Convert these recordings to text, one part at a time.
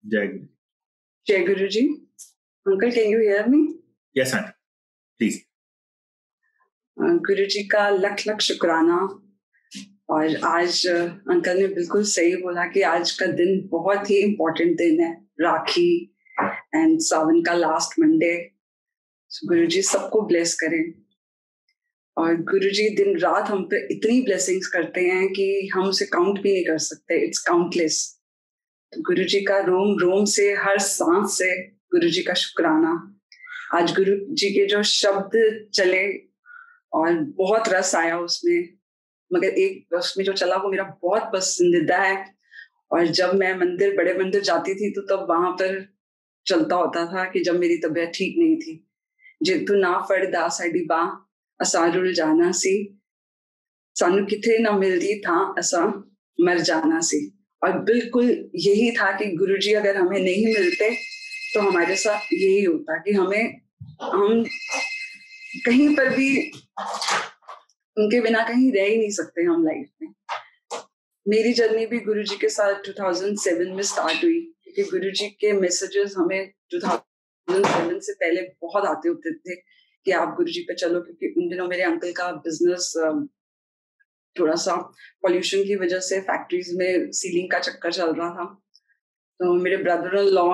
जय गुरु। जय Guru ji. Uncle, can you hear me? Yes aunty, please. Guru ji का लख लख शुक्राना। और आज अंकल ने बिल्कुल सही बोला कि आज का दिन बहुत ही इम्पोर्टेंट दिन है, राखी एंड सावन का लास्ट मंडे। गुरु जी सबको ब्लेस करें। और गुरु जी दिन रात हम पे इतनी ब्लेसिंग्स करते हैं कि हम उसे काउंट भी नहीं कर सकते। It's countless. तो गुरु जी का रोम रोम से, हर सांस से गुरु जी का शुक्राना। आज गुरु जी के जो शब्द चले और बहुत रस आया उसमें, मगर एक उसमें जो चला वो मेरा बहुत पसंदीदा है। और जब मैं बड़े मंदिर जाती थी तो तब वहां पर चलता होता था कि जब मेरी तबीयत ठीक नहीं थी, जितु ना फड़दा साडी बां असा रुल जाना सी, सानू किथे ना मिलती था असा मर जाना सी। और बिल्कुल यही था कि गुरुजी अगर हमें नहीं मिलते तो हमारे साथ यही होता कि हम कहीं पर भी उनके बिना कहीं रह ही नहीं सकते हम लाइफ में। मेरी जर्नी भी गुरुजी के साथ 2007 में स्टार्ट हुई, क्योंकि गुरुजी के मैसेजेस हमें 2007 से पहले बहुत आते होते थे कि आप गुरुजी पे चलो, क्योंकि उन दिनों मेरे अंकल का बिजनेस थोड़ा सा पॉल्यूशन की वजह से फैक्ट्रीज में सीलिंग का चक्कर चल रहा था। तो मेरे ब्रदर इन लॉ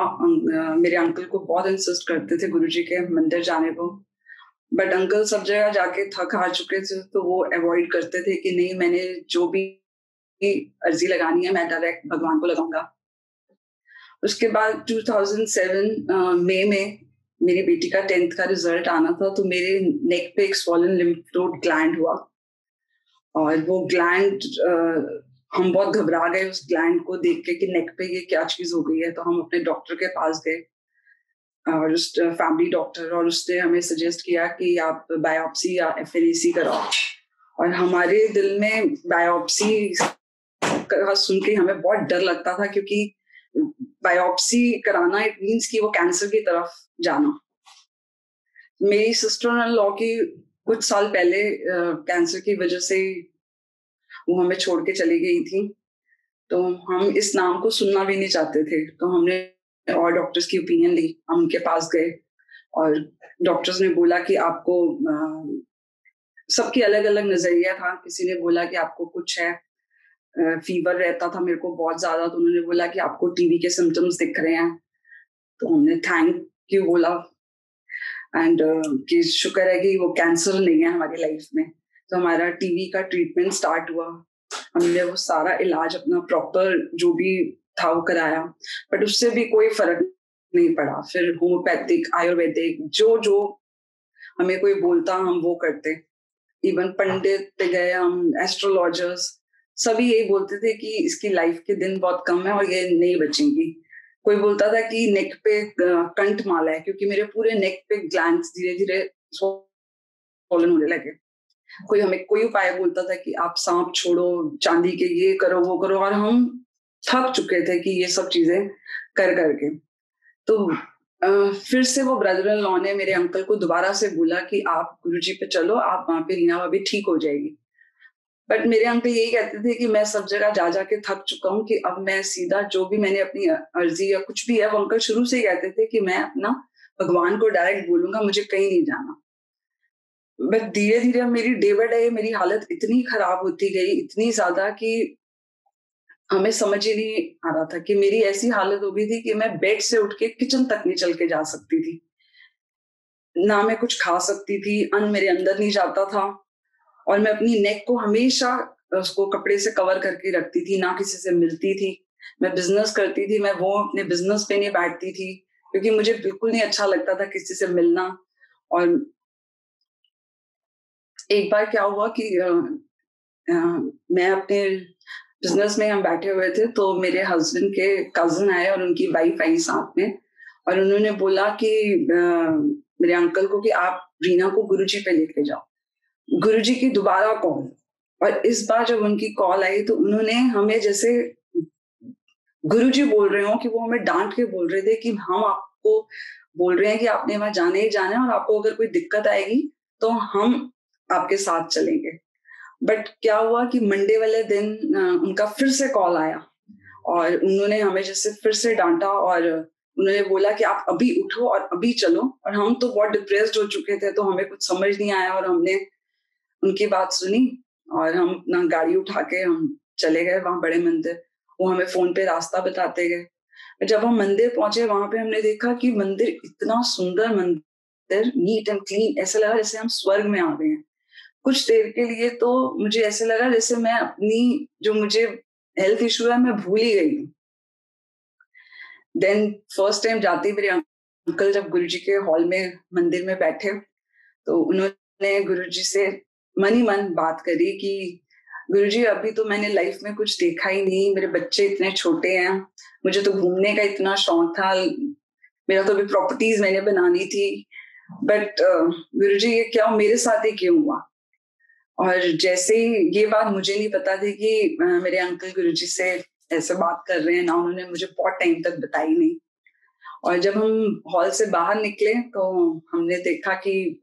मेरे अंकल को बहुत इंसिस्ट करते थे गुरुजी के मंदिर जाने को, बट अंकल सब जगह जाके थक हार चुके थे तो वो अवॉइड करते थे कि नहीं, मैंने जो भी अर्जी लगानी है मैं डायरेक्ट भगवान को लगाऊंगा। उसके बाद 2007 मई में मेरी बेटी का 10th का रिजल्ट आना था, तो मेरे नेक पे एक स्वॉलन लिम्फ नोड ग्लैंड हुआ। और वो ग्लैंड हम बहुत घबरा गए उस ग्लैंड को देख के कि नेक पे ये क्या चीज हो गई है। तो हम अपने डॉक्टर के पास गए, और उस फैमिली डॉक्टर, और उसने हमें सजेस्ट किया कि आप बायोप्सी या FNAC कराओ। और हमारे दिल में बायोप्सी सुन के हमें बहुत डर लगता था, क्योंकि बायोप्सी कराना इट मीन्स कि वो कैंसर की तरफ जाना। मेरी सिस्टर इन लॉ की कुछ साल पहले कैंसर की वजह से वो हमें छोड़ के चली गई थी, तो हम इस नाम को सुनना भी नहीं चाहते थे। तो हमने और डॉक्टर्स की ओपिनियन ली, हम उनके पास गए और डॉक्टर्स ने बोला कि आपको सबकी अलग अलग नजरिया था। किसी ने बोला कि आपको कुछ है, फीवर रहता था मेरे को बहुत ज्यादा, तो उन्होंने बोला कि आपको टीबी के सिम्टम्स दिख रहे हैं। तो हमने थैंक यू बोला एंड कि शुक्र है कि वो कैंसर नहीं है हमारी लाइफ में। तो हमारा टीबी का ट्रीटमेंट स्टार्ट हुआ। हमने वो सारा इलाज अपना प्रॉपर जो भी था वो कराया, बट उससे भी कोई फर्क नहीं पड़ा। फिर होम्योपैथिक, आयुर्वेदिक, जो जो हमें कोई बोलता हम वो करते। इवन पंडित पे गए हम, एस्ट्रोलॉजर्स, सभी यही बोलते थे कि इसकी लाइफ के दिन बहुत कम है और ये नहीं बचेंगी। कोई बोलता था कि नेक पे कंठ माला है, क्योंकि मेरे पूरे नेक पे ग्लैंड्स धीरे धीरे स्वॉलन होने लगे। कोई हमें कोई उपाय बोलता था कि आप सांप छोड़ो, चांदी के ये करो वो करो, और हम थक चुके थे कि ये सब चीजें कर करके। तो फिर से वो ब्रदर इन लॉ ने मेरे अंकल को दोबारा से बोला कि आप गुरुजी पे चलो, आप वहां पे रीना भाभी ठीक हो जाएगी। बट मेरे अंकल यही कहते थे कि मैं सब जगह जा जाके थक चुका हूँ, कि अब मैं सीधा जो भी मैंने अपनी अर्जी या कुछ भी है, वो अंकल शुरू से ही कहते थे कि मैं अपना भगवान को डायरेक्ट बोलूंगा, मुझे कहीं नहीं जाना। बट धीरे धीरे मेरी डे बाय डे मेरी हालत इतनी खराब होती गई, इतनी ज्यादा, कि हमें समझ ही नहीं आ रहा था कि मेरी ऐसी हालत हो गई थी कि मैं बेड से उठ के किचन तक नहीं चल के जा सकती थी, ना मैं कुछ खा सकती थी, अन्न मेरे अंदर नहीं जाता था। और मैं अपनी नेक को हमेशा उसको कपड़े से कवर करके रखती थी, ना किसी से मिलती थी। मैं बिजनेस करती थी, मैं वो अपने बिजनेस पे नहीं बैठती थी, क्योंकि मुझे बिल्कुल नहीं अच्छा लगता था किसी से मिलना। और एक बार क्या हुआ कि मैं अपने बिजनेस में हम बैठे हुए थे, तो मेरे हस्बैंड के कजिन आए और उनकी वाइफ आई साथ में, और उन्होंने बोला कि मेरे अंकल को कि आप रीना को गुरुजी पे लेके जाओ। गुरुजी की दोबारा कॉल, और इस बार जब उनकी कॉल आई तो उन्होंने हमें जैसे गुरुजी बोल रहे हो कि वो हमें डांट के बोल रहे थे कि हम आपको बोल रहे हैं कि आपने वहां जाने ही जाना है, और आपको अगर कोई दिक्कत आएगी तो हम आपके साथ चलेंगे। बट क्या हुआ कि मंडे वाले दिन उनका फिर से कॉल आया, और उन्होंने हमें जैसे फिर से डांटा और उन्होंने बोला कि आप अभी उठो और अभी चलो। और हम तो बहुत डिप्रेस्ड हो चुके थे, तो हमें कुछ समझ नहीं आया और हमने उनकी बात सुनी और हम अपना गाड़ी उठा के हम चले गए वहां बड़े मंदिर। वो हमें फोन पे रास्ता बताते गए। जब हम मंदिर पहुंचे वहां पे हमने देखा कि मंदिर इतना सुंदर मंदिर, नीट एंड क्लीन, ऐसा लगा जैसे हम स्वर्ग में आ गए हैं। कुछ देर के लिए तो मुझे ऐसे लगा जैसे मैं अपनी जो मुझे हेल्थ इशू है मैं भूल ही गई हूँ। देन फर्स्ट टाइम जाते ही मेरे अंकल जब गुरुजी के हॉल में मंदिर में बैठे तो उन्होंने गुरुजी से मन ही मन बात करी कि गुरुजी अभी तो मैंने लाइफ में कुछ देखा ही नहीं, मेरे बच्चे इतने छोटे हैं, मुझे तो घूमने का इतना शौक था, मेरा तो अभी प्रॉपर्टीज मैंने बनानी थी, बट गुरुजी ये क्या मेरे साथ ही क्यों हुआ। और जैसे ही ये बात मुझे नहीं पता थी कि मेरे अंकल गुरुजी से ऐसे बात कर रहे हैं ना, उन्होंने मुझे बहुत टाइम तक बताई नहीं। और जब हम हॉल से बाहर निकले तो हमने देखा कि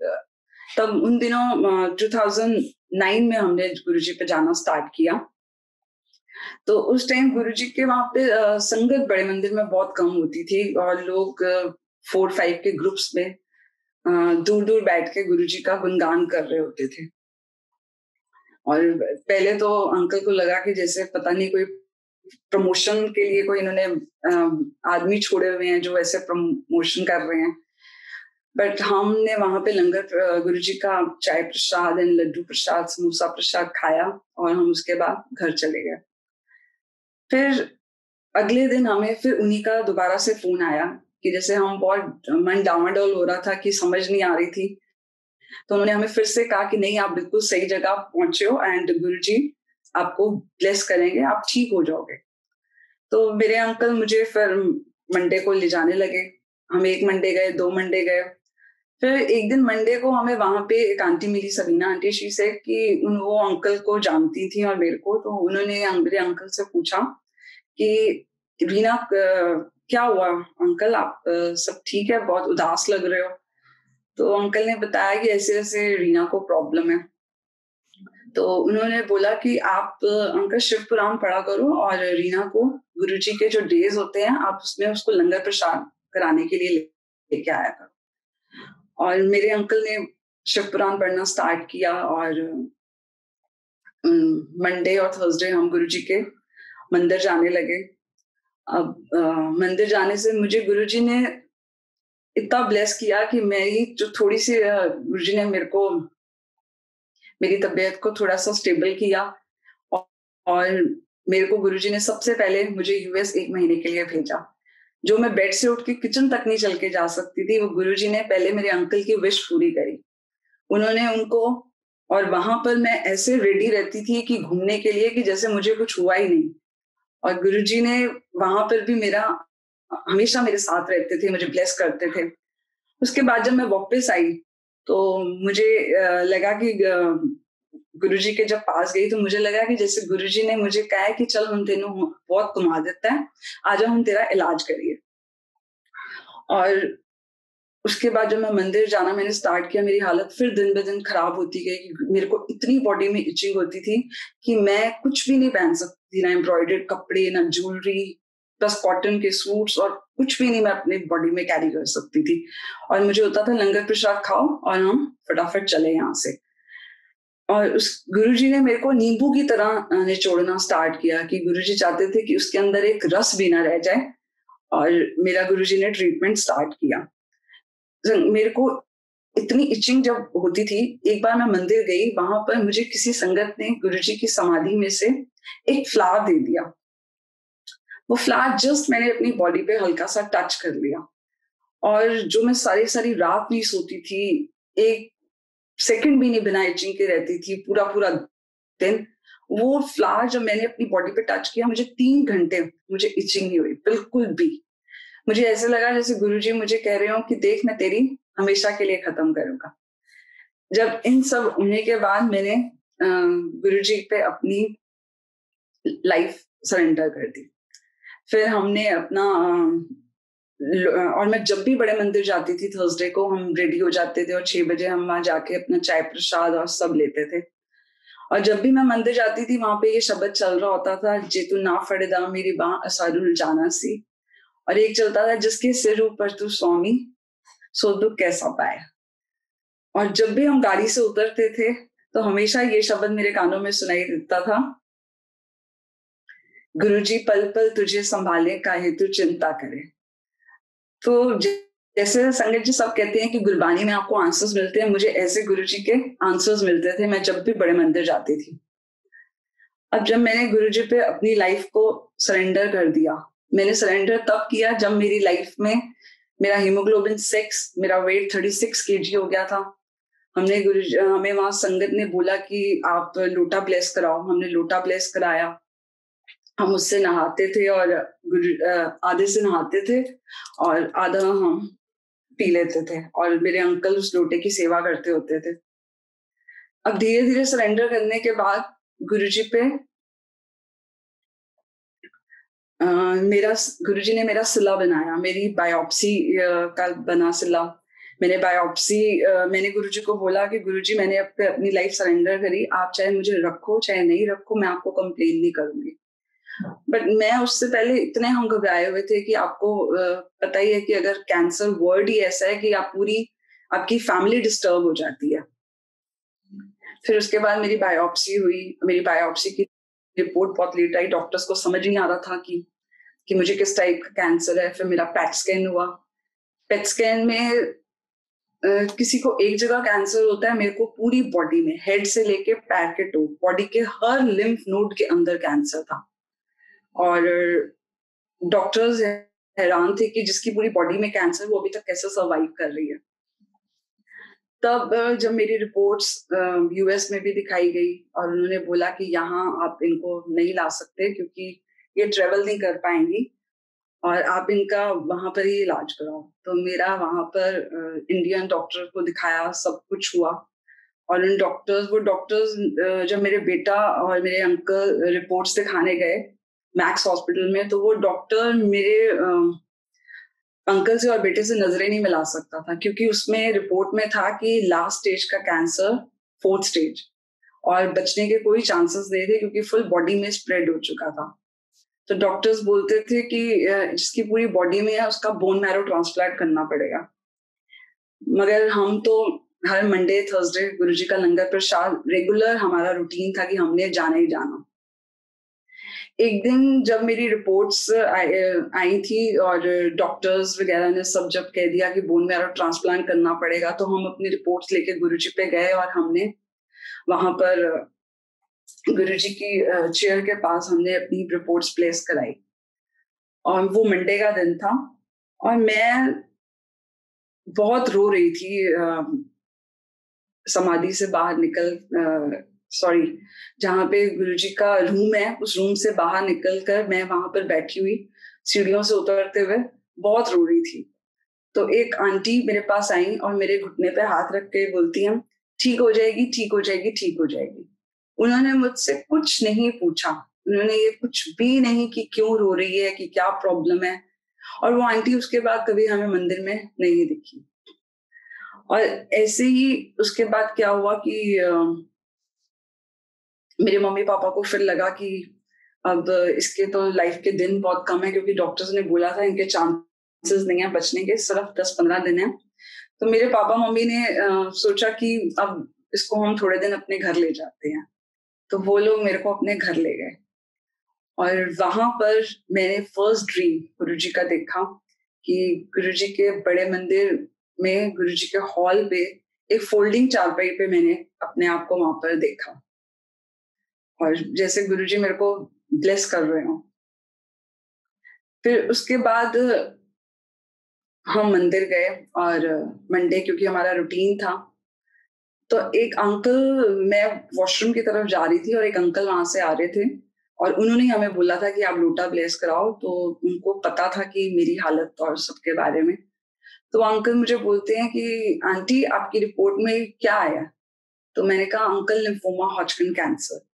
तब उन दिनों 2009 में हमने गुरुजी पे जाना स्टार्ट किया। तो उस टाइम गुरुजी के वहां पे संगत बड़े मंदिर में बहुत कम होती थी और लोग 4-5 के ग्रुप्स में दूर दूर बैठ के गुरुजी का गुणगान कर रहे होते थे। और पहले तो अंकल को लगा कि जैसे पता नहीं कोई प्रमोशन के लिए कोई इन्होंने आदमी छोड़े हुए हैं जो ऐसे प्रमोशन कर रहे हैं। बट हमने वहां पे लंगर गुरुजी का चाय प्रसाद एंड लड्डू प्रसाद समोसा प्रसाद खाया और हम उसके बाद घर चले गए। फिर अगले दिन हमें फिर उन्हीं का दोबारा से फोन आया कि जैसे हम बहुत मन डामाडोल हो रहा था कि समझ नहीं आ रही थी, तो उन्होंने हमें फिर से कहा कि नहीं आप बिल्कुल सही जगह पहुंचे हो एंड गुरुजी आपको ब्लेस करेंगे, आप ठीक हो जाओगे। तो मेरे अंकल मुझे फिर मंडे को ले जाने लगे। हम 1 मंडे गए, 2 मंडे गए। फिर एक दिन मंडे को हमें वहां पे एक आंटी मिली, सबीना आंटी, शी से कि वो अंकल को जानती थी और मेरे को, तो उन्होंने मेरे अंकल से पूछा कि रीना क्या हुआ अंकल, आप सब ठीक है, बहुत उदास लग रहे हो। तो अंकल ने बताया कि ऐसे ऐसे रीना को प्रॉब्लम है। तो उन्होंने बोला कि आप अंकल शिव पुराण पढ़ा करो और रीना को गुरुजी के जो डेज होते हैं आप उसमें उसको लंगर प्रसाद कराने के लिए लेके आया करो। और मेरे अंकल ने शिव पुराण पढ़ना स्टार्ट किया और मंडे और थर्सडे हम गुरुजी के मंदिर जाने लगे। अब मंदिर जाने से मुझे गुरुजी ने इतना ब्लेस किया कि मेरी जो थोड़ी सी गुरुजी ने मेरे को मेरी तबीयत को थोड़ा सा स्टेबल किया और मेरे को गुरुजी ने सबसे पहले मुझे यूएस 1 महीने के लिए भेजा। जो मैं बेड से उठ के किचन तक नहीं चल के जा सकती थी, वो गुरुजी ने पहले मेरे अंकल की विश पूरी करी। उन्होंने उनको, और वहां पर मैं ऐसे रेडी रहती थी कि घूमने के लिए कि जैसे मुझे कुछ हुआ ही नहीं। और गुरुजी ने वहां पर भी मेरा हमेशा मेरे साथ रहते थे, मुझे ब्लेस करते थे। उसके बाद जब मैं वापस आई तो मुझे लगा कि गुरुजी के जब पास गई तो मुझे लगा कि जैसे गुरुजी ने मुझे कहा है कि चल हम तेनों बहुत कमा देता है, आज हम तेरा इलाज करिए। और उसके बाद जब मैं मंदिर जाना मैंने स्टार्ट किया, मेरी हालत फिर दिन ब दिन खराब होती गई। मेरे को इतनी बॉडी में इचिंग होती थी कि मैं कुछ भी नहीं पहन सकती, ना एम्ब्रॉयडर्ड कपड़े, ना ज्वेलरी, प्लस कॉटन के सूट्स, और कुछ भी नहीं मैं अपनी बॉडी में कैरी कर सकती थी। और मुझे होता था लंगर प्रसाद खाओ और हम फटाफट चले यहाँ से। और उस गुरुजी ने मेरे को नींबू की तरह निचोड़ना स्टार्ट किया कि गुरुजी चाहते थे कि उसके अंदर एक रस भी ना रह जाए। और मेरा गुरुजी ने ट्रीटमेंट स्टार्ट किया। मेरे को इतनी इचिंग जब होती थी, एक बार मैं मंदिर गई, वहां पर मुझे किसी संगत ने गुरुजी की समाधि में से एक फ्लावर दे दिया। वो फ्लावर जस्ट मैंने अपनी बॉडी पे हल्का सा टच कर लिया और जो मैं सारी सारी रात नहीं सोती थी, एक सेकंड भी नहीं बिना इचिंग के रहती थी पूरा पूरा दिन, वो फ्लावर जब मैंने अपनी बॉडी पे टच किया मुझे 3 घंटे मुझे इचिंग नहीं हुई बिल्कुल भी। मुझे ऐसे लगा जैसे गुरुजी मुझे कह रहे हो कि देख मैं तेरी हमेशा के लिए खत्म करूंगा। जब इन सब होने के बाद मैंने गुरुजी पे अपनी लाइफ सरेंडर कर दी। फिर हमने अपना और मैं जब भी बड़े मंदिर जाती थी थर्सडे को हम रेडी हो जाते थे और 6 बजे हम वहां जाके अपना चाय प्रसाद और सब लेते थे। और जब भी मैं मंदिर जाती थी वहां पे ये शब्द चल रहा होता था, जे तू ना फड़दा मेरी बाँ असारुल जाना सी। और एक चलता था, जिसके सिर ऊपर तू स्वामी सो दुख कैसा पाए। और जब भी हम गाड़ी से उतरते थे तो हमेशा ये शब्द मेरे कानों में सुनाई देता था, गुरुजी पल पल तुझे संभाले काहे तू चिंता करे। तो जैसे संगत जी सब कहते हैं कि गुरबानी में आपको आंसर्स मिलते हैं, मुझे ऐसे गुरुजी के आंसर्स मिलते थे मैं जब भी बड़े मंदिर जाती थी। अब जब मैंने गुरुजी पे अपनी लाइफ को सरेंडर कर दिया, मैंने सरेंडर तब किया जब मेरी लाइफ में मेरा हीमोग्लोबिन 6, मेरा वेट 36 kg हो गया था। हमें वहां संगत ने बोला कि आप लोटा ब्लेस कराओ, हमने लोटा ब्लेस कराया। हम उससे नहाते थे और आधे से नहाते थे और आधा हम पी लेते थे, और मेरे अंकल उस लोटे की सेवा करते होते थे। अब धीरे धीरे सरेंडर करने के बाद गुरुजी पे गुरुजी ने मेरा सिला बनाया, मेरी बायोप्सी का बना सिला। मैंने गुरुजी को बोला कि गुरुजी मैंने अपनी लाइफ सरेंडर करी, आप चाहे मुझे रखो चाहे नहीं रखो, मैं आपको कंप्लेन नहीं करूंगी। बट मैं उससे पहले इतने हम घबराए हुए थे कि आपको पता ही है कि अगर कैंसर वर्ड ही ऐसा है कि आपकी फैमिली डिस्टर्ब हो जाती है। फिर उसके बाद मेरी बायोप्सी हुई, मेरी बायोप्सी की रिपोर्ट बहुत लेट आई, डॉक्टर्स को समझ नहीं आ रहा था कि मुझे किस टाइप का कैंसर है। फिर मेरा पेट स्कैन हुआ, पेट स्कैन में किसी को एक जगह कैंसर होता है, मेरे को पूरी बॉडी में, हेड से लेके पैर के टो, बॉडी के हर लिम्फ नोड के अंदर कैंसर था। और डॉक्टर्स हैरान थे कि जिसकी पूरी बॉडी में कैंसर, वो अभी तक कैसे सर्वाइव कर रही है। तब जब मेरी रिपोर्ट्स यूएस में भी दिखाई गई और उन्होंने बोला कि यहाँ आप इनको नहीं ला सकते क्योंकि ये ट्रेवल नहीं कर पाएंगी और आप इनका वहां पर ही इलाज कराओ। तो मेरा वहां पर इंडियन डॉक्टर को दिखाया, सब कुछ हुआ। और वो डॉक्टर्स जब मेरे बेटा और मेरे अंकल रिपोर्ट्स दिखाने गए मैक्स हॉस्पिटल में, तो वो डॉक्टर मेरे अंकल से और बेटे से नजरें नहीं मिला सकता था, क्योंकि उसमें रिपोर्ट में था कि लास्ट स्टेज का कैंसर 4th स्टेज, और बचने के कोई चांसेस नहीं थे क्योंकि फुल बॉडी में स्प्रेड हो चुका था। तो डॉक्टर्स बोलते थे कि जिसकी पूरी बॉडी में है उसका बोन मैरो ट्रांसप्लांट करना पड़ेगा। मगर हम तो हर मंडे थर्सडे गुरुजी का लंगर प्रसाद रेगुलर हमारा रूटीन था कि हमने जाना ही जाना। एक दिन जब मेरी रिपोर्ट्स आई थी और डॉक्टर्स वगैरह ने सब जब कह दिया कि बोन मैरो ट्रांसप्लांट करना पड़ेगा, तो हम अपनी रिपोर्ट्स लेके गुरुजी पे गए और हमने वहां पर गुरुजी की चेयर के पास हमने अपनी रिपोर्ट्स प्लेस कराई। और वो मंडे का दिन था और मैं बहुत रो रही थी। समाधि से बाहर जहाँ पे गुरुजी का रूम है, उस रूम से बाहर निकलकर मैं वहां पर बैठी हुई सीढ़ियों से उतरते हुए बहुत रो रही थी। तो एक आंटी मेरे पास आई और मेरे घुटने पे हाथ रख के बोलती हैं, ठीक हो जाएगी, ठीक हो जाएगी, ठीक हो जाएगी। उन्होंने मुझसे कुछ नहीं पूछा, उन्होंने ये कुछ भी नहीं कि क्यों रो रही है, कि क्या प्रॉब्लम है। और वो आंटी उसके बाद कभी हमें मंदिर में नहीं दिखी। और ऐसे ही उसके बाद क्या हुआ कि मेरे मम्मी पापा को फिर लगा कि अब इसके तो लाइफ के दिन बहुत कम है, क्योंकि डॉक्टर्स ने बोला था इनके चांसेस नहीं है बचने के, सिर्फ 10-15 दिन है। तो मेरे पापा मम्मी ने सोचा कि अब इसको हम थोड़े दिन अपने घर ले जाते हैं। तो वो लोग मेरे को अपने घर ले गए और वहां पर मैंने फर्स्ट ड्रीम गुरुजी का देखा कि गुरुजी के बड़े मंदिर में, गुरुजी के हॉल पे एक फोल्डिंग चारपाई पे मैंने अपने आप को वहां पर देखा और जैसे गुरुजी मेरे को ब्लेस कर रहे हो। फिर उसके बाद हम मंदिर गए और मंडे क्योंकि हमारा रूटीन था, तो एक अंकल, मैं वॉशरूम की तरफ जा रही थी और एक अंकल वहां से आ रहे थे और उन्होंने हमें बोला था कि आप लोटा ब्लेस कराओ। तो उनको पता था कि मेरी हालत और सबके बारे में। तो अंकल मुझे बोलते हैं कि आंटी आपकी रिपोर्ट में क्या आया? तो मैंने कहा अंकल लिम्फोमा हॉजकिन कैंसर।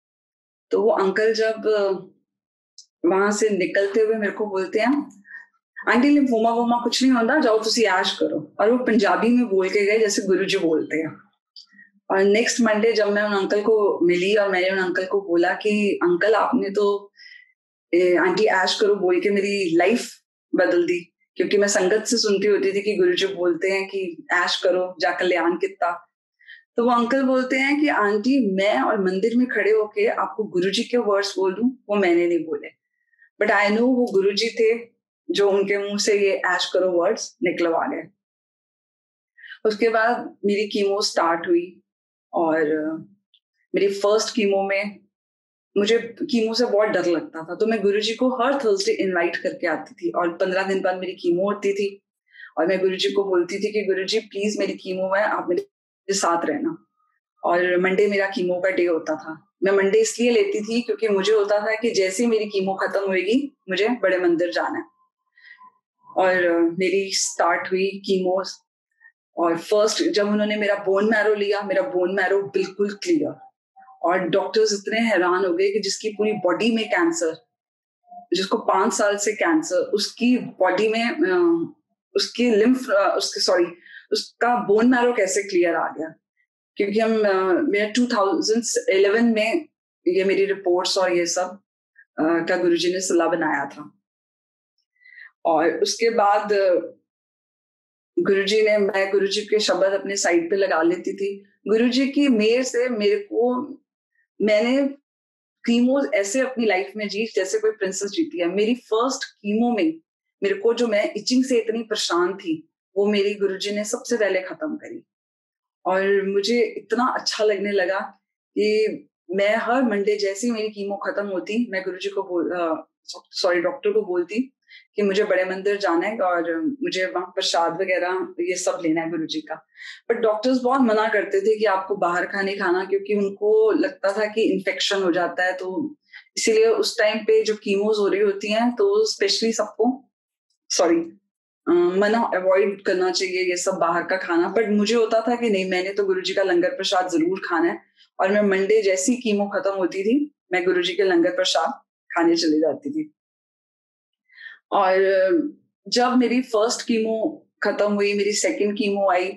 तो वो अंकल जब वहां से निकलते हुए मेरे को बोलते हैं, आंटी लिम्फोमा वोमा कुछ नहीं होता, जाओ तुसी ऐश करो। और वो पंजाबी में बोल के गए जैसे गुरुजी बोलते हैं। और नेक्स्ट मंडे जब मैं उन अंकल को मिली और मैंने उन अंकल को बोला कि अंकल आपने तो आंटी ऐश करो बोल के मेरी लाइफ बदल दी, क्योंकि मैं संगत से सुनती होती थी कि गुरुजी बोलते हैं कि ऐश करो जा कल्याण कितना। तो वो अंकल बोलते हैं कि आंटी मैं और मंदिर में खड़े होके आपको गुरुजी के वर्ड्स बोल दूं, वो मैंने नहीं बोले, बट आई नो वो गुरुजी थे जो उनके मुंह से ये ऐश करो वर्ड्स निकलवा गए। उसके बाद मेरी कीमो स्टार्ट हुई और मेरी फर्स्ट कीमो में मुझे कीमो से बहुत डर लगता था, तो मैं गुरुजी को हर थर्सडे इनवाइट करके आती थी और 15 दिन बाद मेरी कीमो होती थी और मैं गुरुजी को बोलती थी कि गुरुजी प्लीज मेरी कीमो है, आप मेरे साथ रहना। और मंडे मेरा कीमो का डे होता था। मैं मंडे इसलिए लेती थी क्योंकि मुझे होता था कि जैसे ही मेरी कीमो खत्म होएगी मुझे बड़े मंदिर जाना है। और मेरी स्टार्ट हुई कीमो और फर्स्ट जब उन्होंने मेरा बोन मैरो लिया, मेरा बोन मैरो बिल्कुल क्लियर और डॉक्टर्स इतने हैरान हो गए कि जिसकी पूरी बॉडी में कैंसर, जिसको 5 साल से कैंसर, उसकी बॉडी में उसकी लिम्फ उसके सॉरी उसका बोन मैरो कैसे क्लियर आ गया। क्योंकि हम मेरा 2011 में ये मेरी रिपोर्ट्स और ये सब का गुरुजी ने सलाह बनाया था। और उसके बाद गुरुजी ने, मैं गुरुजी के शब्द अपने साइड पे लगा लेती थी। गुरुजी की मेहर से मेरे को, मैंने कीमो ऐसे अपनी लाइफ में जी जैसे कोई प्रिंसेस जीती है। मेरी फर्स्ट कीमो में मेरे को जो मैं इचिंग से इतनी परेशान थी वो मेरी गुरुजी ने सबसे पहले खत्म करी और मुझे इतना अच्छा लगने लगा कि मैं हर मंडे जैसे ही मेरी कीमो खत्म होती मैं गुरुजी को डॉक्टर को बोलती कि मुझे बड़े मंदिर जाना है और मुझे वहां प्रसाद वगैरह ये सब लेना है गुरुजी का। बट डॉक्टर्स बहुत मना करते थे कि आपको बाहर का नहीं खाना, क्योंकि उनको लगता था कि इन्फेक्शन हो जाता है, तो इसीलिए उस टाइम पे जो कीमोज हो रही होती हैं तो स्पेशली सबको मना अवॉइड करना चाहिए ये सब बाहर का खाना। बट मुझे होता था कि नहीं, मैंने तो गुरुजी का लंगर प्रसाद जरूर खाना है और मैं मंडे जैसी कीमो खत्म होती थी मैं गुरुजी के लंगर प्रसाद खाने चली जाती थी। और जब मेरी फर्स्ट कीमो खत्म हुई, मेरी सेकंड कीमो आई,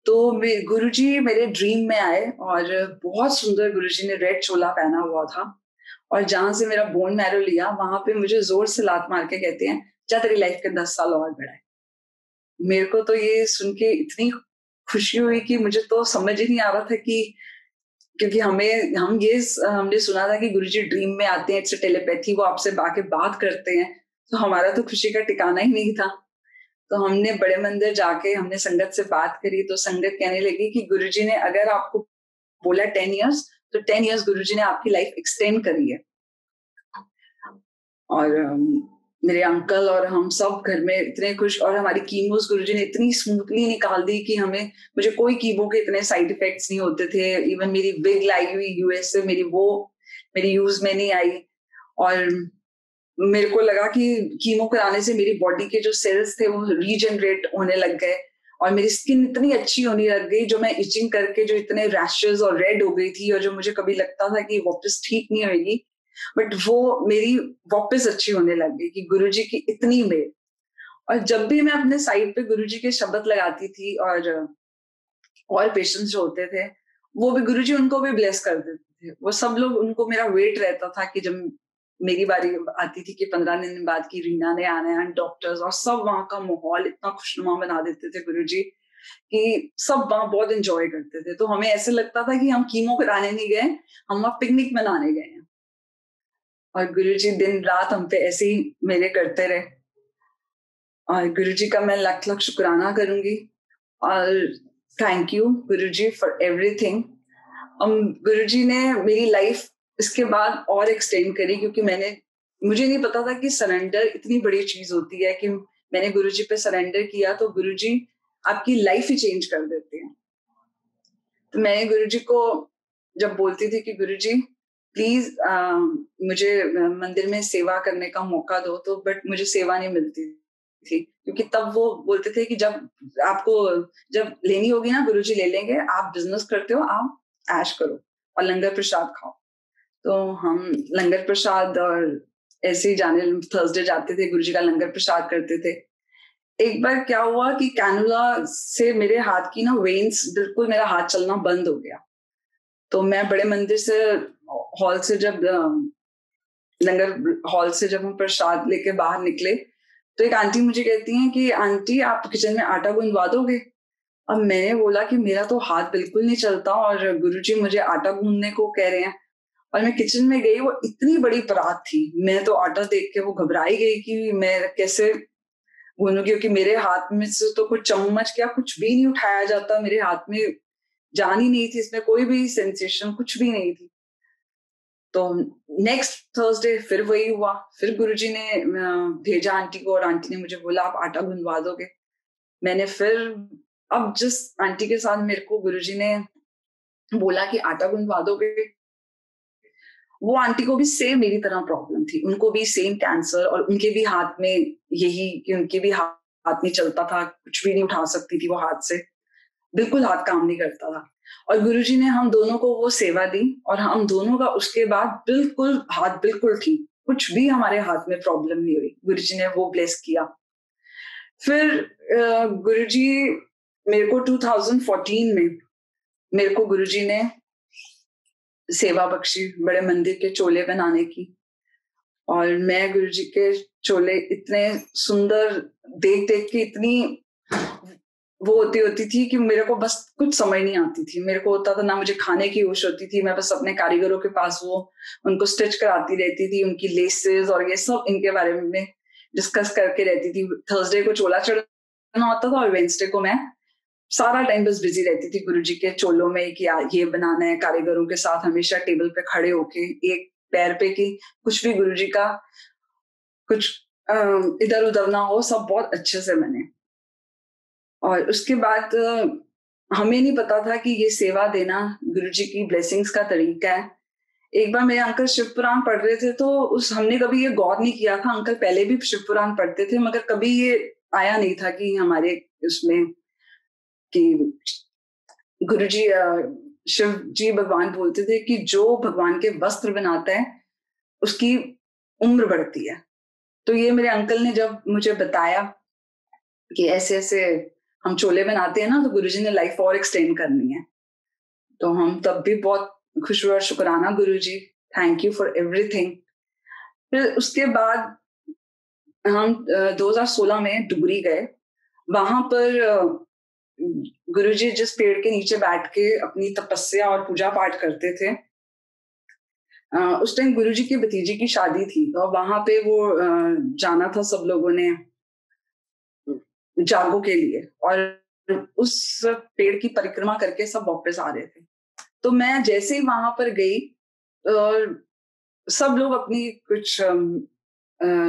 तो गुरुजी मेरे ड्रीम में आए और बहुत सुंदर गुरुजी ने रेड चोला पहना हुआ था और जहां से मेरा बोन मैरो लिया वहां पे मुझे जोर से लात मार के कहते हैं जा तेरी लाइफ के 10 साल और बढ़ाए। मेरे को तो ये सुन के इतनी खुशी हुई कि मुझे तो समझ ही नहीं आ रहा था कि, क्योंकि हमने सुना था कि गुरुजी ड्रीम में आते हैं, इट्स टेलीपैथी, वो आपसे आके बात करते हैं, तो हमारा तो खुशी का ठिकाना ही नहीं था। तो हमने बड़े मंदिर जाके हमने संगत से बात करी तो संगत कहने लगी कि गुरुजी ने अगर आपको बोला 10 इयर्स तो 10 इयर्स गुरुजी ने आपकी लाइफ एक्सटेंड करी है। और मेरे अंकल और हम सब घर में इतने खुश, और हमारी कीमोस गुरुजी ने इतनी स्मूथली निकाल दी कि मुझे कोई कीमो के इतने साइड इफेक्ट्स नहीं होते थे। इवन मेरी विग लाई हुई यूएस से मेरी यूज में नहीं आई और मेरे को लगा कि कीमो कराने से मेरी बॉडी के जो सेल्स थे वो रीजनरेट होने लग गए और मेरी स्किन इतनी अच्छी होने लग गई, जो मैं इचिंग करके जो इतने रैशेस और रेड हो गई थी और जो मुझे कभी लगता था कि वापस ठीक नहीं होगी, बट वो मेरी वापस अच्छी होने लग गई कि गुरुजी की इतनी मेहर। और जब भी मैं अपने साइड पे गुरुजी के शब्द लगाती थी और पेशेंट्स जो होते थे वो भी गुरुजी उनको भी ब्लेस कर देते थे। वो सब लोग, उनको मेरा वेट रहता था कि जब मेरी बारी आती थी कि 15 दिन बाद की रीना ने आना है, डॉक्टर्स और सब वहां का माहौल इतना खुशनुमा बना देते थे गुरुजी कि सब वहां बहुत एंजॉय करते थे। तो हमें ऐसे लगता था कि हम कीमो कराने नहीं गए, हम वहां पिकनिक मनाने गए हैं। और गुरुजी दिन रात हम पे ऐसे ही मेले करते रहे और गुरुजी का मैं लख लख शुक्राना करूंगी और thank you Guruji for everything. Guruji ने मेरी लाइफ इसके बाद और एक्सटेंड करी, क्योंकि मुझे नहीं पता था कि सरेंडर इतनी बड़ी चीज होती है कि मैंने गुरुजी पे सरेंडर किया तो गुरुजी आपकी लाइफ ही चेंज कर देते हैं। तो मैंने गुरुजी को जब बोलती थी कि गुरुजी प्लीज मुझे मंदिर में सेवा करने का मौका दो, तो बट मुझे सेवा नहीं मिलती थी, क्योंकि तब वो बोलते थे कि जब लेनी होगी ना गुरुजी ले लेंगे, आप बिजनेस करते हो, आप ऐश करो और लंगर प्रसाद खाओ। तो हम लंगर प्रसाद और ऐसे ही थर्सडे जाते थे, गुरुजी का लंगर प्रसाद करते थे। एक बार क्या हुआ कि कैनुला से मेरे हाथ की ना वेन्स, बिल्कुल मेरा हाथ चलना बंद हो गया तो मैं बड़े मंदिर से हॉल से जब लंगर हॉल से जब हम प्रसाद लेके बाहर निकले तो एक आंटी मुझे कहती हैं कि आंटी आप किचन में आटा गूंदवा दोगे। अब मैंने बोला कि मेरा तो हाथ बिल्कुल नहीं चलता और गुरुजी मुझे आटा गूंदने को कह रहे हैं। और मैं किचन में गई, वो इतनी बड़ी परात थी, मैं तो आटा देख के वो घबराई गई कि मैं कैसे गूंदूं, क्योंकि मेरे हाथ में से तो कुछ चम्मच क्या कुछ भी नहीं उठाया जाता, मेरे हाथ में जान ही नहीं थी, इसमें कोई भी सेंसेशन कुछ भी नहीं थी। तो नेक्स्ट थर्सडे फिर वही हुआ, फिर गुरुजी ने भेजा आंटी को और आंटी ने मुझे बोला आप आटा गूंदवा दोगे। मैंने फिर अब जिस आंटी के साथ मेरे को गुरुजी ने बोला कि आटा गूंदवा दोगे, वो आंटी को भी सेम मेरी तरह प्रॉब्लम थी, उनको भी सेम कैंसर और उनके भी हाथ में यही कि उनके भी हाथ नहीं चलता था, कुछ भी नहीं उठा सकती थी वो हाथ से, बिल्कुल हाथ काम नहीं करता था। और गुरुजी ने हम दोनों को वो सेवा दी और हम दोनों का उसके बाद बिल्कुल हाथ बिल्कुल ठीक, कुछ भी हमारे हाथ में प्रॉब्लम नहीं हुई। गुरुजी ने वो ब्लेस किया। फिर गुरुजी मेरे को 2014 में मेरे को गुरुजी ने सेवा बख्शी बड़े मंदिर के चोले बनाने की। और मैं गुरुजी के चोले इतने सुंदर देख देख के इतनी वो होती थी कि मेरे को बस कुछ समझ नहीं आती थी। मेरे को होता था ना मुझे खाने की होश होती थी, मैं बस अपने कारीगरों के पास वो उनको स्टिच कराती रहती थी, उनकी लेसेस और ये सब इनके बारे में डिस्कस करके रहती थी। थर्सडे को चोला चढ़ाना होता था और वेडनेसडे को मैं सारा टाइम बस बिजी रहती थी गुरुजी के चोलों में कि ये बनाना है, कारीगरों के साथ हमेशा टेबल पे खड़े होके एक पैर पे कि कुछ भी गुरुजी का कुछ इधर उधर ना हो, सब बहुत अच्छे से बने। और उसके बाद हमें नहीं पता था कि ये सेवा देना गुरुजी की ब्लेसिंग्स का तरीका है। एक बार मेरे अंकल शिव पुराण पढ़ रहे थे तो हमने कभी ये गौर नहीं किया था, अंकल पहले भी शिव पुराण पढ़ते थे मगर कभी ये आया नहीं था कि हमारे उसमें कि गुरुजी शिव जी भगवान बोलते थे कि जो भगवान के वस्त्र बनाता है उसकी उम्र बढ़ती है। तो ये मेरे अंकल ने जब मुझे बताया कि ऐसे ऐसे हम चोले बनाते हैं ना तो गुरुजी ने लाइफ और एक्सटेंड करनी है, तो हम तब भी बहुत खुश हुए और शुक्राना गुरुजी, थैंक यू फॉर एवरीथिंग। फिर उसके बाद हम 2016 में डुगरी गए। वहां पर गुरुजी जिस पेड़ के नीचे बैठ के अपनी तपस्या और पूजा पाठ करते थे, उस टाइम गुरुजी की भतीजी की शादी थी और वहां पे वो जाना था सब लोगों ने जागो के लिए, और उस पेड़ की परिक्रमा करके सब वापस आ रहे थे। तो मैं जैसे ही वहां पर गई और सब लोग अपनी कुछ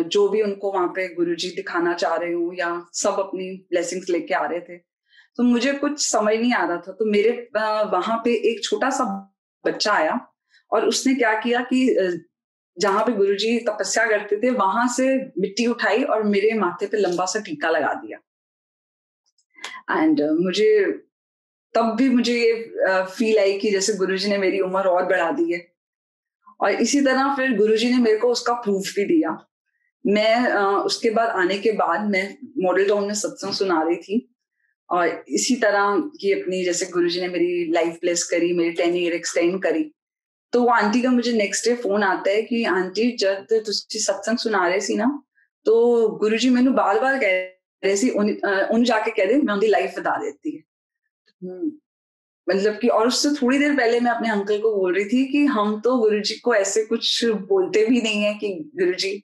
जो भी उनको वहां पे गुरुजी दिखाना चाह रहे हो या सब अपनी ब्लेसिंग्स लेके आ रहे थे, तो मुझे कुछ समझ नहीं आ रहा था। तो मेरे वहां पे एक छोटा सा बच्चा आया और उसने क्या किया कि जहां पे गुरुजी तपस्या करते थे वहां से मिट्टी उठाई और मेरे माथे पे लंबा सा टीका लगा दिया। एंड मुझे तब भी मुझे ये फील आई कि जैसे गुरुजी ने मेरी उम्र और बढ़ा दी है। और इसी तरह फिर गुरुजी ने मेरे को उसका प्रूफ भी दिया। मैं उसके बाद आने के बाद मैं मॉडल टाउन में सत्संग सुना रही थी और इसी तरह की अपनी जैसे गुरुजी ने मेरी लाइफ ब्लेस करी, मेरी 10 ईयर एक्सटेंड करी। तो वो आंटी का मुझे नेक्स्ट डे फोन आता है कि आंटी जब तुसी सत्संग सुना रहे सी ना तो गुरुजी मैनू बार बार कह रहे सी उन जाके कह दे मैं उनकी लाइफ बता देती है। मतलब कि और उससे थोड़ी देर पहले मैं अपने अंकल को बोल रही थी कि हम तो गुरुजी को ऐसे कुछ बोलते भी नहीं है कि गुरुजी,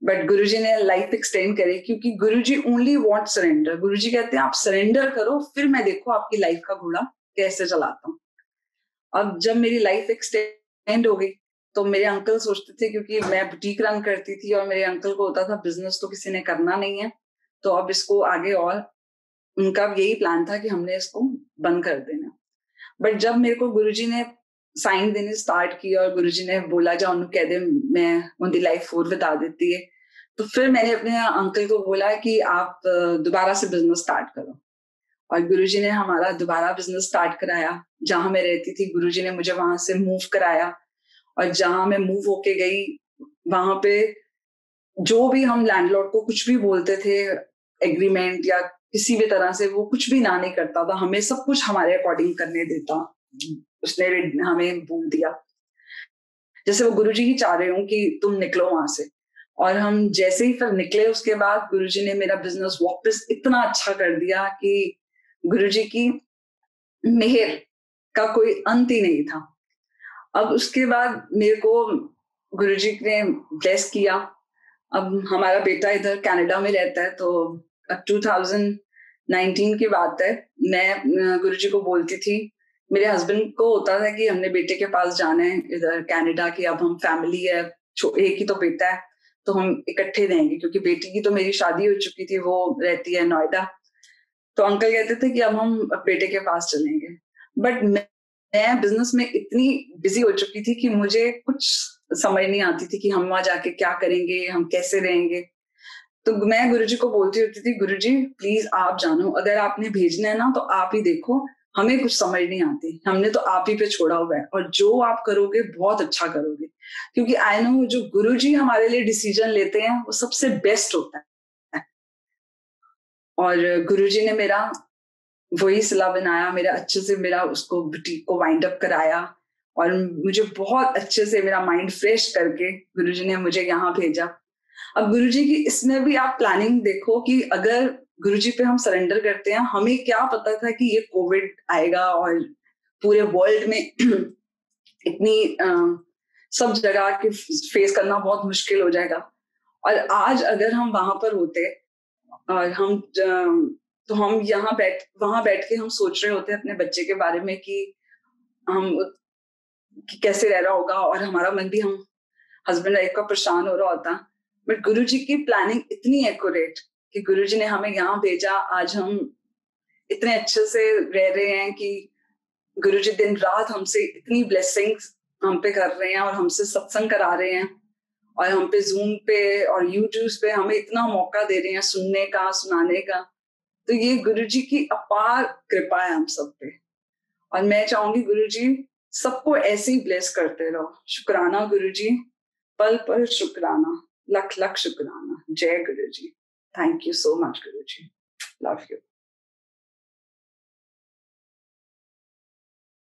बट गुरुजी ने लाइफ एक्सटेंड करे क्योंकि गुरुजी ओनली वांट सरेंडर। गुरुजी कहते हैं आप सरेंडर करो फिर मैं देखो आपकी लाइफ का घोड़ा कैसे चलाता हूँ। अब जब मेरी लाइफ एक्सटेंड हो गई तो मेरे अंकल सोचते थे, क्योंकि मैं बुटीक रन करती थी और मेरे अंकल को होता था बिजनेस तो किसी ने करना नहीं है तो अब इसको आगे, और उनका यही प्लान था कि हमने इसको बंद कर देना। बट जब मेरे को गुरुजी ने साइन देने स्टार्ट किया और गुरुजी ने बोला जा उन्होंने कह दे मैं उनकी लाइफ और बता देती है, तो फिर मैंने अपने अंकल को बोला कि आप दोबारा से बिजनेस स्टार्ट करो। और गुरुजी ने हमारा दोबारा बिजनेस स्टार्ट कराया। जहां मैं रहती थी गुरुजी ने मुझे वहां से मूव कराया और जहां मैं मूव होके गई वहां पे जो भी हम लैंडलॉर्ड को कुछ भी बोलते थे एग्रीमेंट या किसी भी तरह से, वो कुछ भी ना नहीं करता था, हमें सब कुछ हमारे अकॉर्डिंग करने देता। उसने हमें बोल दिया, जैसे वो गुरुजी ही चाह रहे हो कि तुम निकलो वहां से। और हम जैसे ही फिर निकले, उसके बाद गुरुजी ने मेरा बिजनेस वापस इतना अच्छा कर दिया कि गुरुजी की मेहर का कोई अंत ही नहीं था। अब उसके बाद मेरे को गुरुजी ने ब्लेस किया। अब हमारा बेटा इधर कनाडा में रहता है, तो अब 2019 की बात है, मैं गुरुजी को बोलती थी, मेरे हस्बैंड को होता था कि हमने बेटे के पास जाना है इधर कनाडा की, अब हम फैमिली है, एक ही तो बेटा है, तो हम इकट्ठे रहेंगे, क्योंकि बेटी की तो मेरी शादी हो चुकी थी, वो रहती है नोएडा। तो अंकल कहते थे कि अब हम बेटे के पास चलेंगे। बट मैं बिजनेस में इतनी बिजी हो चुकी थी कि मुझे कुछ समझ नहीं आती थी कि हम वहां जाके क्या करेंगे, हम कैसे रहेंगे। तो मैं गुरुजी को बोलती होती थी, गुरुजी प्लीज आप जानो, अगर आपने भेजना है ना तो आप ही देखो, हमें कुछ समझ नहीं आती, हमने तो आप ही पे छोड़ा हुआ है, और जो आप करोगे बहुत अच्छा करोगे, क्योंकि आई नो जो गुरुजी हमारे लिए डिसीजन लेते हैं वो सबसे बेस्ट होता है। और गुरुजी ने मेरा वही सिला बनाया, मेरा अच्छे से मेरा उसको बुटीक को वाइंड अप कराया, और मुझे बहुत अच्छे से मेरा माइंड फ्रेश करके गुरुजी ने मुझे यहाँ भेजा। अब गुरुजी की इसमें भी आप प्लानिंग देखो कि अगर गुरुजी पे हम सरेंडर करते हैं, हमें क्या पता था कि ये कोविड आएगा और पूरे वर्ल्ड में इतनी सब जगह के फेस करना बहुत मुश्किल हो जाएगा। और आज अगर हम वहां पर होते और हम तो हम वहां बैठ के हम सोच रहे होते अपने बच्चे के बारे में कि हम कि कैसे रह रहा होगा, और हमारा मन भी, हम हस्बैंड वाइफ का परेशान हो रहा होता। बट गुरुजी की प्लानिंग इतनी एक्यूरेट कि गुरुजी ने हमें यहाँ भेजा, आज हम इतने अच्छे से रह रहे हैं कि गुरुजी दिन रात हमसे इतनी ब्लेसिंग्स हम पे कर रहे हैं, और हमसे सत्संग करा रहे हैं, और हम पे जूम पे और यूट्यूब पे हमें इतना मौका दे रहे हैं सुनने का, सुनाने का। तो ये गुरुजी की अपार कृपा है हम सब पे, और मैं चाहूंगी गुरुजी सबको ऐसे ही ब्लेस करते रहो। शुक्राना गुरुजी, पल पल शुक्राना, लख लख शुक्राना। जय Guruji. Thank you so much Guruji, love you.